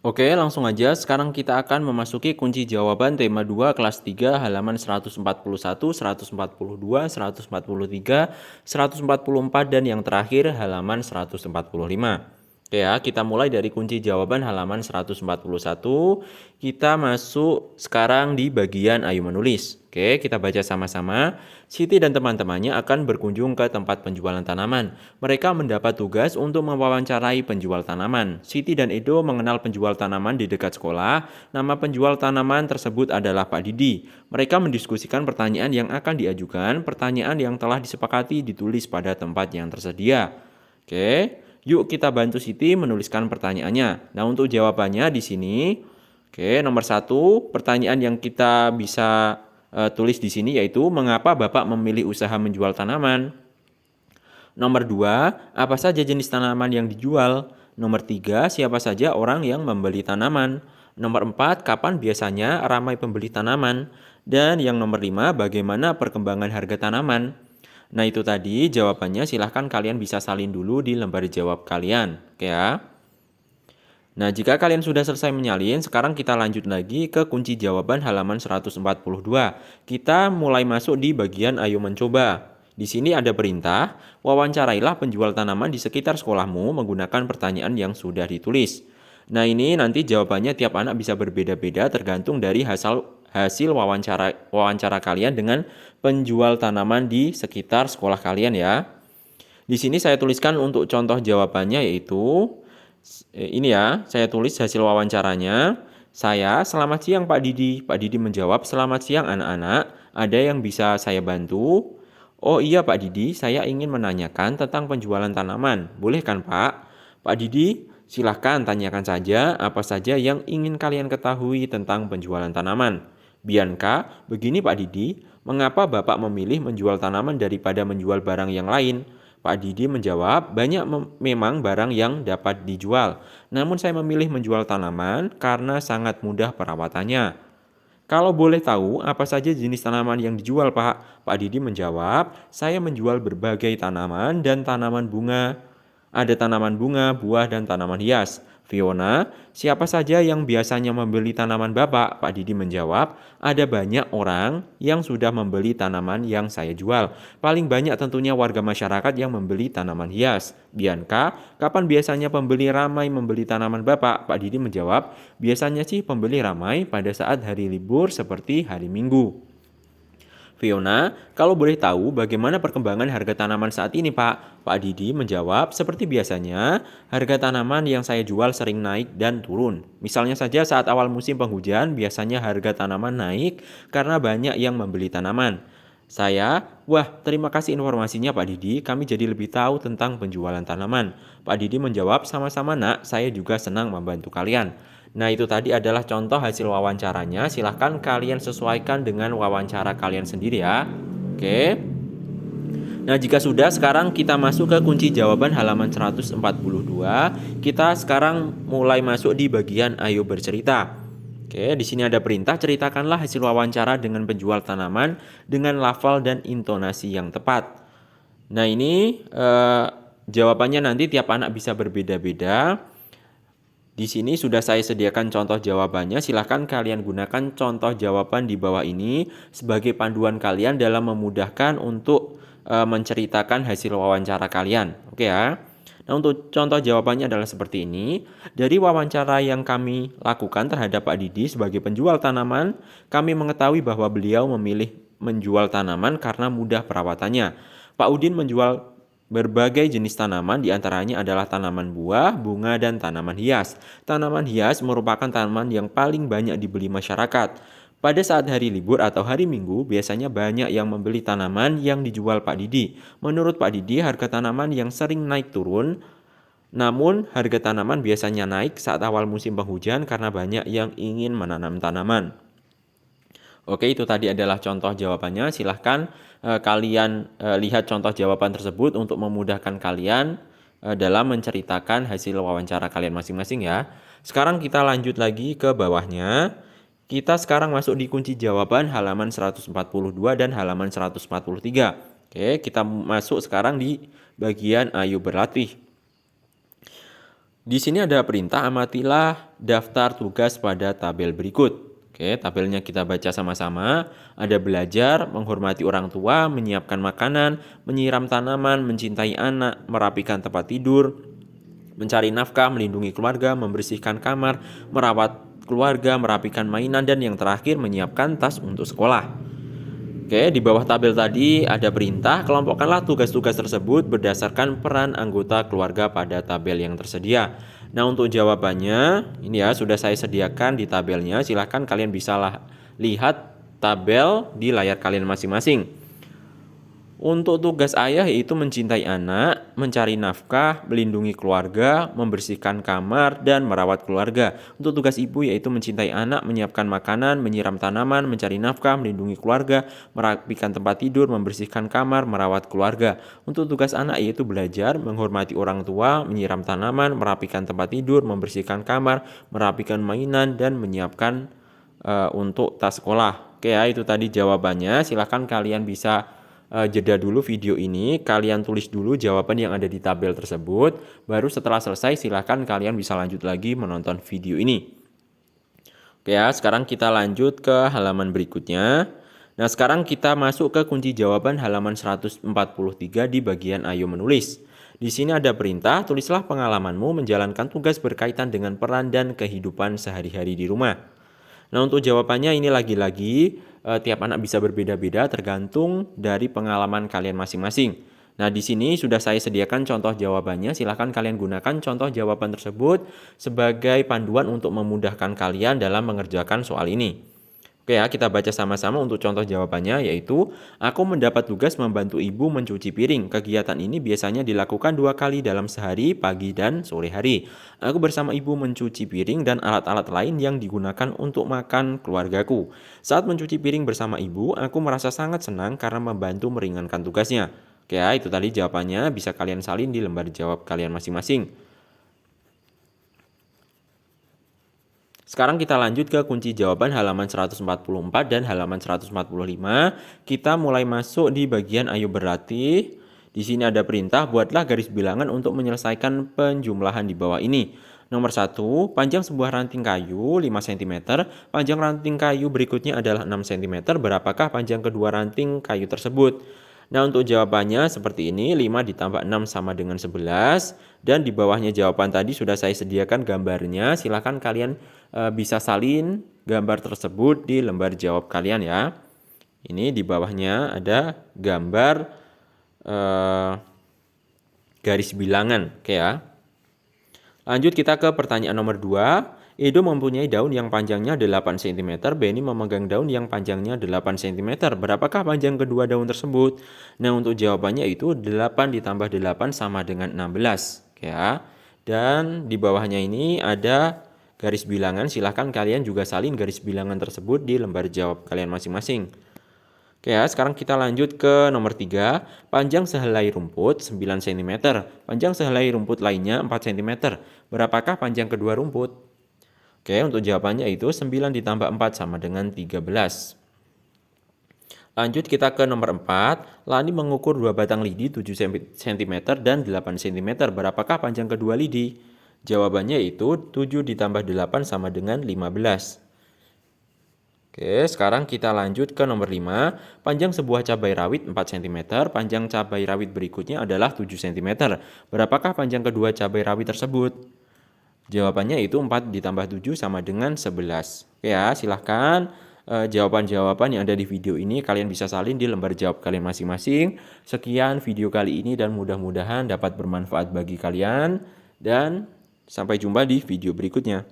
Oke, langsung aja. Sekarang kita akan memasuki kunci jawaban tema 2 kelas 3 halaman 141, 142, 143, 144 dan yang terakhir halaman 145. Oke ya, kita mulai dari kunci jawaban halaman 141. Kita masuk sekarang di bagian ayo menulis. Oke, kita baca sama-sama. Siti dan teman-temannya akan berkunjung ke tempat penjualan tanaman. Mereka mendapat tugas untuk mewawancarai penjual tanaman. Siti dan Edo mengenal penjual tanaman di dekat sekolah. Nama penjual tanaman tersebut adalah Pak Didi. Mereka mendiskusikan pertanyaan yang akan diajukan. Pertanyaan yang telah disepakati ditulis pada tempat yang tersedia. Oke, yuk kita bantu Siti menuliskan pertanyaannya. Nah, untuk jawabannya di sini, oke, nomor 1, pertanyaan yang kita bisa tulis di sini yaitu mengapa Bapak memilih usaha menjual tanaman? Nomor 2, apa saja jenis tanaman yang dijual? Nomor 3, siapa saja orang yang membeli tanaman? Nomor 4, kapan biasanya ramai pembeli tanaman? Dan yang nomor 5, bagaimana perkembangan harga tanaman? Nah, itu tadi jawabannya, silahkan kalian bisa salin dulu di lembar jawab kalian. Oke ya. Nah, jika kalian sudah selesai menyalin, sekarang kita lanjut lagi ke kunci jawaban halaman 142. Kita mulai masuk di bagian ayo mencoba. Di sini ada perintah, wawancarailah penjual tanaman di sekitar sekolahmu menggunakan pertanyaan yang sudah ditulis. Nah, ini nanti jawabannya tiap anak bisa berbeda-beda tergantung dari hasil wawancara kalian dengan penjual tanaman di sekitar sekolah kalian ya. Di sini saya tuliskan untuk contoh jawabannya yaitu ini ya, saya tulis hasil wawancaranya. Selamat siang Pak Didi. Pak Didi menjawab, selamat siang anak-anak. Ada yang bisa saya bantu? Oh iya Pak Didi, saya ingin menanyakan tentang penjualan tanaman. Boleh kan Pak? Pak Didi, silahkan tanyakan saja apa saja yang ingin kalian ketahui tentang penjualan tanaman. Bianca, begini Pak Didi, mengapa Bapak memilih menjual tanaman daripada menjual barang yang lain? Pak Didi menjawab, banyak memang barang yang dapat dijual. Namun saya memilih menjual tanaman karena sangat mudah perawatannya. Kalau boleh tahu, apa saja jenis tanaman yang dijual, Pak? Pak Didi menjawab, saya menjual berbagai tanaman dan tanaman bunga. Ada tanaman bunga, buah, dan tanaman hias. Fiona, siapa saja yang biasanya membeli tanaman Bapak? Pak Didi menjawab, ada banyak orang yang sudah membeli tanaman yang saya jual. Paling banyak tentunya warga masyarakat yang membeli tanaman hias. Bianca, kapan biasanya pembeli ramai membeli tanaman Bapak? Pak Didi menjawab, biasanya sih pembeli ramai pada saat hari libur seperti hari Minggu. Fiona, kalau boleh tahu bagaimana perkembangan harga tanaman saat ini, Pak? Pak Didi menjawab, seperti biasanya, harga tanaman yang saya jual sering naik dan turun. Misalnya saja saat awal musim penghujan, biasanya harga tanaman naik karena banyak yang membeli tanaman. Wah, terima kasih informasinya Pak Didi, kami jadi lebih tahu tentang penjualan tanaman. Pak Didi menjawab, sama-sama nak, saya juga senang membantu kalian. Nah, itu tadi adalah contoh hasil wawancaranya. Silahkan kalian sesuaikan dengan wawancara kalian sendiri ya. Oke. Nah, jika sudah, sekarang kita masuk ke kunci jawaban halaman 142. Kita sekarang mulai masuk di bagian ayo bercerita. Oke, di sini ada perintah, ceritakanlah hasil wawancara dengan penjual tanaman dengan lafal dan intonasi yang tepat. Nah, ini jawabannya nanti tiap anak bisa berbeda-beda. Di sini sudah saya sediakan contoh jawabannya, silahkan kalian gunakan contoh jawaban di bawah ini sebagai panduan kalian dalam memudahkan untuk menceritakan hasil wawancara kalian. Oke ya. Nah, untuk contoh jawabannya adalah seperti ini. Dari wawancara yang kami lakukan terhadap Pak Didi sebagai penjual tanaman, kami mengetahui bahwa beliau memilih menjual tanaman karena mudah perawatannya. Pak Udin menjual berbagai jenis tanaman, diantaranya adalah tanaman buah, bunga, dan tanaman hias. Tanaman hias merupakan tanaman yang paling banyak dibeli masyarakat. Pada saat hari libur atau hari Minggu, biasanya banyak yang membeli tanaman yang dijual Pak Didi. Menurut Pak Didi, harga tanaman yang sering naik turun, namun harga tanaman biasanya naik saat awal musim penghujan karena banyak yang ingin menanam tanaman. Oke, itu tadi adalah contoh jawabannya. Silahkan kalian lihat contoh jawaban tersebut untuk memudahkan kalian dalam menceritakan hasil wawancara kalian masing-masing ya. Sekarang kita lanjut lagi ke bawahnya. Kita sekarang masuk di kunci jawaban halaman 142 dan halaman 143. Oke, kita masuk sekarang di bagian ayo berlatih. Di sini ada perintah amatilah daftar tugas pada tabel berikut. Oke, tabelnya kita baca sama-sama. Ada belajar, menghormati orang tua, menyiapkan makanan, menyiram tanaman, mencintai anak, merapikan tempat tidur, mencari nafkah, melindungi keluarga, membersihkan kamar, merawat keluarga, merapikan mainan, dan yang terakhir menyiapkan tas untuk sekolah. Oke, di bawah tabel tadi ada perintah, kelompokkanlah tugas-tugas tersebut berdasarkan peran anggota keluarga pada tabel yang tersedia. Nah, untuk jawabannya, ini ya sudah saya sediakan di tabelnya. Silahkan kalian bisa lihat tabel di layar kalian masing-masing. Untuk tugas ayah yaitu mencintai anak, mencari nafkah, melindungi keluarga, membersihkan kamar, dan merawat keluarga. Untuk tugas ibu yaitu mencintai anak, menyiapkan makanan, menyiram tanaman, mencari nafkah, melindungi keluarga, merapikan tempat tidur, membersihkan kamar, merawat keluarga. Untuk tugas anak yaitu belajar, menghormati orang tua, menyiram tanaman, merapikan tempat tidur, membersihkan kamar, merapikan mainan, dan menyiapkan untuk tas sekolah. Oke ya, itu tadi jawabannya. Silahkan kalian bisa jeda dulu video ini, kalian tulis dulu jawaban yang ada di tabel tersebut, baru setelah selesai silahkan kalian bisa lanjut lagi menonton video ini. Oke ya, sekarang kita lanjut ke halaman berikutnya. Nah, sekarang kita masuk ke kunci jawaban halaman 143 di bagian ayo menulis. Di sini ada perintah, tulislah pengalamanmu menjalankan tugas berkaitan dengan peran dan kehidupan sehari-hari di rumah. Nah, untuk jawabannya ini lagi-lagi tiap anak bisa berbeda-beda tergantung dari pengalaman kalian masing-masing. Nah, di sini sudah saya sediakan contoh jawabannya. Silahkan kalian gunakan contoh jawaban tersebut sebagai panduan untuk memudahkan kalian dalam mengerjakan soal ini. Oke ya, kita baca sama-sama untuk contoh jawabannya, yaitu aku mendapat tugas membantu ibu mencuci piring. Kegiatan ini biasanya dilakukan 2 kali dalam sehari, pagi dan sore hari. Aku bersama ibu mencuci piring dan alat-alat lain yang digunakan untuk makan keluargaku. Saat mencuci piring bersama ibu, aku merasa sangat senang karena membantu meringankan tugasnya. Oke ya, itu tadi jawabannya, bisa kalian salin di lembar jawab kalian masing-masing. Sekarang kita lanjut ke kunci jawaban halaman 144 dan halaman 145. Kita mulai masuk di bagian ayo berlatih. Di sini ada perintah, buatlah garis bilangan untuk menyelesaikan penjumlahan di bawah ini. Nomor 1, panjang sebuah ranting kayu 5 cm, panjang ranting kayu berikutnya adalah 6 cm. Berapakah panjang kedua ranting kayu tersebut? Nah, untuk jawabannya seperti ini, 5 ditambah 6 sama dengan 11. Dan di bawahnya jawaban tadi sudah saya sediakan gambarnya. Silahkan kalian bisa salin gambar tersebut di lembar jawab kalian ya. Ini di bawahnya ada gambar garis bilangan. Oke ya. Lanjut kita ke pertanyaan nomor 2. Edo mempunyai daun yang panjangnya 8 cm, Benny memegang daun yang panjangnya 8 cm. Berapakah panjang kedua daun tersebut? Nah, untuk jawabannya itu 8 ditambah 8 sama dengan 16. Oke ya. Dan di bawahnya ini ada garis bilangan. Silahkan kalian juga salin garis bilangan tersebut di lembar jawab kalian masing-masing. Oke ya, sekarang kita lanjut ke nomor 3. Panjang sehelai rumput 9 cm. Panjang sehelai rumput lainnya 4 cm. Berapakah panjang kedua rumput? Oke, untuk jawabannya itu 9 ditambah 4 sama dengan 13. Lanjut kita ke nomor 4. Lani mengukur 2 batang lidi 7 cm dan 8 cm. Berapakah panjang kedua lidi? Jawabannya itu 7 ditambah 8 sama dengan 15. Oke, sekarang kita lanjut ke nomor 5. Panjang sebuah cabai rawit 4 cm, panjang cabai rawit berikutnya adalah 7 cm. Berapakah panjang kedua cabai rawit tersebut? Jawabannya itu 4 ditambah 7 sama dengan 11. Oke ya, silahkan jawaban-jawaban yang ada di video ini kalian bisa salin di lembar jawab kalian masing-masing. Sekian video kali ini dan mudah-mudahan dapat bermanfaat bagi kalian. Dan sampai jumpa di video berikutnya.